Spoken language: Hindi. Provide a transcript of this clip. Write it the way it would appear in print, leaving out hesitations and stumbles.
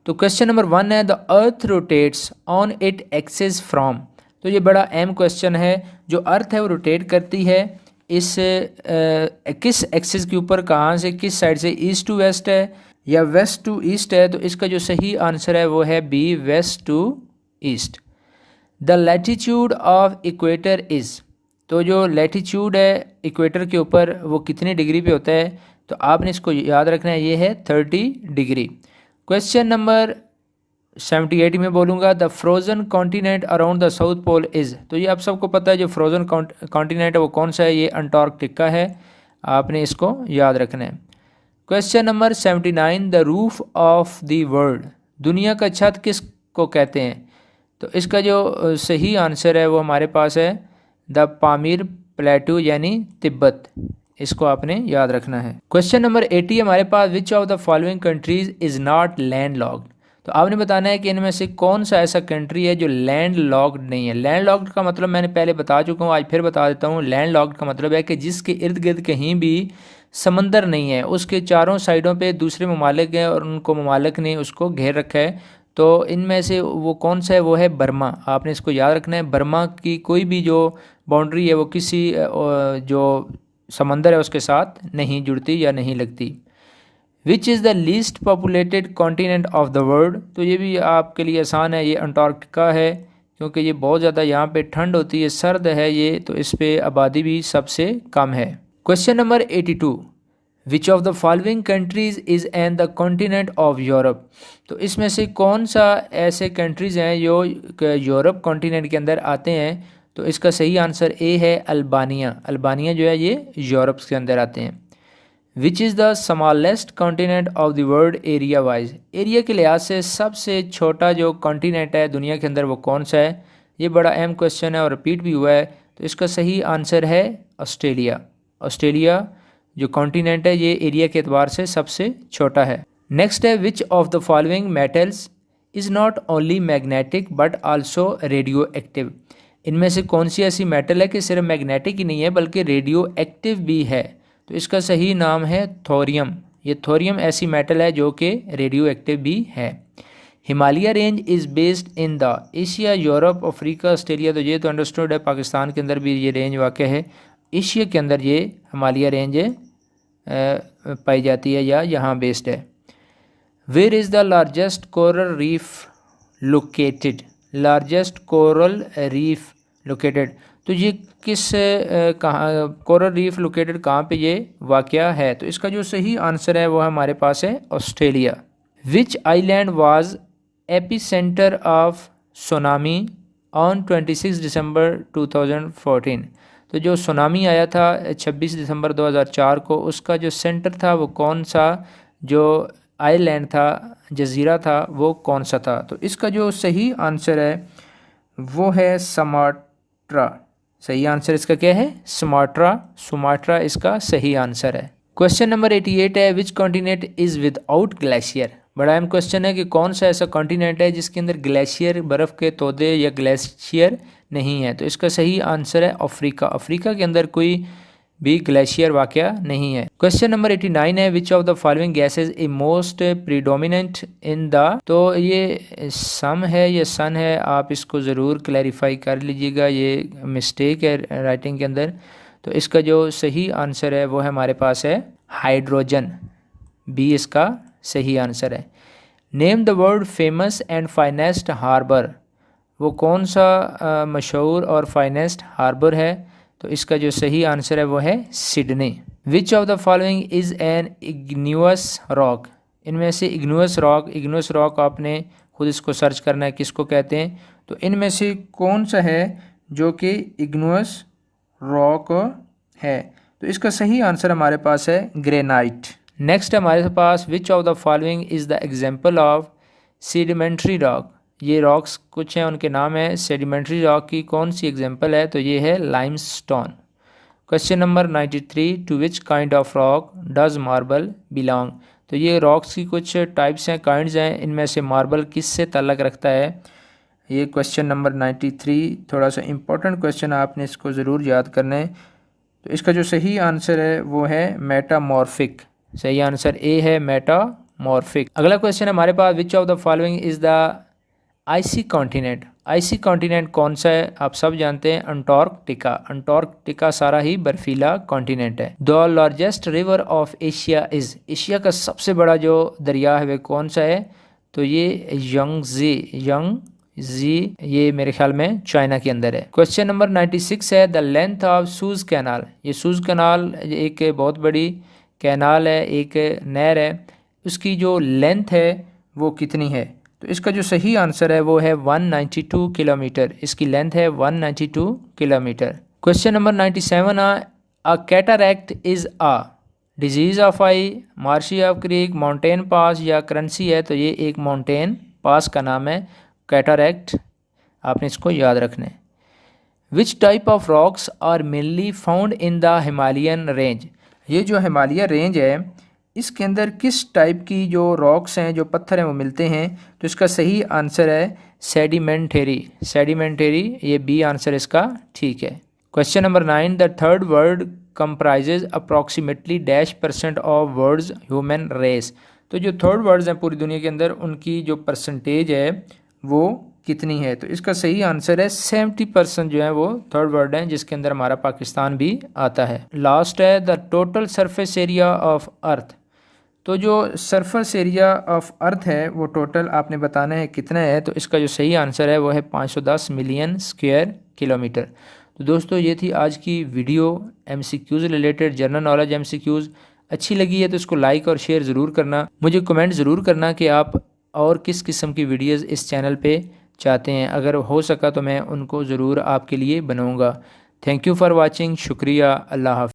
तो क्वेश्चन नंबर 1 है the earth rotates on it axis from. तो ये बड़ा अहम क्वेश्चन है। जो अर्थ है वो रोटेट करती है इस किस एक्सिस के ऊपर, कहाँ से, किस साइड से, ईस्ट टू वेस्ट है या वेस्ट टू ईस्ट है। तो इसका जो सही आंसर है वो है B, west to east. The latitude of equator is. तो जो लैटिट्यूड है इक्वेटर के ऊपर वो कितने डिग्री पे होता है, तो आपने इसको याद रखना है, ये है 30 डिग्री। क्वेश्चन नंबर 78 में बोलूँगा the frozen continent around the south pole is. तो ये आप सबको पता है जो फ्रोज़न कॉन्टिनेंट है वो कौन सा है, ये अंटार्कटिका है। आपने इसको याद रखना है। Question number 79 the roof of the world. दुनिया का छत किस को कहते हैं। तो इसका जो सही आंसर है वो हमारे पास है द पामीर प्लेटू यानी तिब्बत। इसको आपने याद रखना है। क्वेश्चन नंबर 80 हमारे पास which of the following countries is not landlocked. तो आपने बताना है कि इनमें से कौन सा ऐसा कंट्री है जो लैंड लॉक्ड नहीं है। लैंड लॉक्ड का मतलब मैंने पहले बता चुका हूँ, आज फिर बता देता हूँ। लैंड लॉक्ड का मतलब है कि जिसके इर्द गिर्द कहीं भी समंदर नहीं है, उसके चारों साइडों पे दूसरे ममालिक हैं और उनको ममालिक ने उसको घेर रखा है। तो इनमें से वो कौन सा है, वो है बर्मा। आपने इसको याद रखना है। बर्मा की कोई भी जो बाउंड्री है वो किसी जो समंदर है उसके साथ नहीं जुड़ती या नहीं लगती। Which is the least populated continent of the world. तो ये भी आपके लिए आसान है, ये अंटार्कटिका है, क्योंकि ये बहुत ज़्यादा यहाँ पे ठंड होती है, सर्द है ये, तो इस पे आबादी भी सबसे कम है। Question number 82 which of the following countries is an the continent of Europe. तो इसमें से कौन सा ऐसे कंट्रीज़ हैं जो यूरोप कॉन्टिनेंट के अंदर आते हैं। तो इसका सही आंसर ए है अल्बानिया। अल्बानिया जो है ये यूरोप के अंदर आते हैं। Which is the smallest continent of the world area wise. Area के लिहाज से सबसे छोटा जो कॉन्टिनेंट है दुनिया के अंदर वो कौन सा है। ये बड़ा अहम क्वेश्चन है और रिपीट भी हुआ है। तो इसका सही आंसर है ऑस्ट्रेलिया। ऑस्ट्रेलिया जो कॉन्टिनेंट है ये एरिया के एतबार से सबसे छोटा है। नेक्स्ट है विच of the following metals is not only magnetic but also radio active. इनमें से कौन सी ऐसी मेटल है कि सिर्फ मैग्नेटिक ही नहीं है बल्कि रेडियो एक्टिव भी है। तो इसका सही नाम है थोरियम। ये थोरियम ऐसी मेटल है जो कि रेडियो एक्टिव भी है। Himalaya range is based in the Asia, Europe, Africa, Australia. तो ये तो अंडरस्टूड है, पाकिस्तान के अंदर भी ये रेंज वाक़ है। एशिया के अंदर ये हिमालय रेंज पाई जाती है या यहाँ बेस्ड है। Where is the largest coral reef located. Largest coral reef located. तो ये किस कहाँ कोरल रीफ लोकेटेड कहाँ पे ये वाक़या है। तो इसका जो सही आंसर है वो हमारे पास है Australia. Which island was epicentre of tsunami on 26 दिसंबर 2014। तो जो सुनामी आया था 26 दिसंबर 2004 को, उसका जो सेंटर था वो कौन सा, जो आइलैंड था, जजीरा था, वो कौन सा था। तो इसका जो सही आंसर है वो है सुमात्रा। सही आंसर इसका क्या है, सुमात्रा। सुमात्रा इसका सही आंसर है। क्वेश्चन नंबर 88 है which continent is without glacier. बड़ा अहम क्वेश्चन है कि कौन सा ऐसा कॉन्टिनेंट है जिसके अंदर ग्लेशियर, बर्फ़ के तोदे या ग्लेशियर नहीं है। तो इसका सही आंसर है अफ्रीका। अफ्रीका के अंदर कोई भी ग्लेशियर वाक़या नहीं है। क्वेश्चन नंबर 89 है विच of the following gases a most predominant in the. तो ये सम है या सन है, आप इसको ज़रूर क्लैरिफाई कर लीजिएगा, ये मिस्टेक है राइटिंग के अंदर। तो इसका जो सही आंसर है वो हमारे पास है हाइड्रोजन। बी इसका सही आंसर है। Name the world famous and finest harbour. वो कौन सा मशहूर और फाइनेस्ट हार्बर है। तो इसका जो सही आंसर है वो है Sydney. Which of the following is an igneous rock. इनमें से इग्नियस रॉक आपने खुद इसको सर्च करना है किसको कहते हैं। तो इनमें से कौन सा है जो कि इग्नियस रॉक है। तो इसका सही आंसर हमारे पास है ग्रेनाइट। नेक्स्ट हमारे पास which of the following is the example of sedimentary rock. ये रॉक्स कुछ हैं, उनके नाम है। सेडिमेंट्री रॉक की कौन सी एग्जांपल है, तो ये है limestone. Question number 93 to which kind of rock does marble belong. तो ये रॉक्स की कुछ टाइप्स हैं, काइंड्स हैं, इनमें से मार्बल किस से ताल्लुक़ रखता है। ये क्वेश्चन नंबर 93 थोड़ा सा इम्पोर्टेंट क्वेश्चन, आपने इसको ज़रूर याद करना है। तो इसका जो सही आंसर है वो है मेटामॉर्फिक। सही आंसर ए है मॉर्फिक। अगला क्वेश्चन है हमारे पास, which of the following is the icy continent. Icy continent कौन सा है? आप सब जानते हैं अंटार्कटिका। अंटार्कटिका सारा ही बर्फीला कॉन्टिनेंट है। The largest river of Asia is, Asia का सबसे बड़ा जो दरिया है वह कौन सा है? तो ये यंगजी, ये मेरे ख्याल में चाइना के अंदर है। क्वेश्चन नंबर 96 है, the length of shoes canal. ये सूज कैनाल एक बहुत बड़ी कैनाल है, एक नहर है, उसकी जो लेंथ है वो कितनी है? तो इसका जो सही आंसर है वो है 192 किलोमीटर। इसकी लेंथ है 192 kilometre. Question number 97 a cataract is a disease of I, marshy of creek, mountain pass या करेंसी है? तो ये एक माउंटेन पास का नाम है कैटरैक्ट, आपने इसको याद रखना है। Which type of rocks are mainly found in the Himalayan range. ये जो हिमालय रेंज है इसके अंदर किस टाइप की जो रॉक्स हैं, जो पत्थर हैं वो मिलते हैं? तो इसका सही आंसर है सेडिमेंटेरी। सेडिमेंटेरी, ये बी आंसर इसका ठीक है। Question number 9, the third world comprises approximately %% of world's human race. तो जो थर्ड वर्ड्स हैं पूरी दुनिया के अंदर, उनकी जो परसेंटेज है वो कितनी है? तो इसका सही आंसर है 70% जो है वो थर्ड वर्ड हैं, जिसके अंदर हमारा पाकिस्तान भी आता है। लास्ट है, the total surface area of earth. तो जो सरफेस एरिया ऑफ अर्थ है वो टोटल आपने बताना है कितना है। तो इसका जो सही आंसर है वो है 510 मिलियन स्क्वायर किलोमीटर। तो दोस्तों ये थी आज की video MCQs related, general knowledge MCQs। अच्छी लगी है तो इसको लाइक और शेयर ज़रूर करना। मुझे कमेंट ज़रूर करना कि आप और किस किस्म की वीडियोज़ इस चैनल पे चाहते हैं। अगर हो सका तो मैं उनको ज़रूर आपके लिए बनाऊँगा। Thank you for watching. शुक्रिया। अल्लाह हाफ़िज़।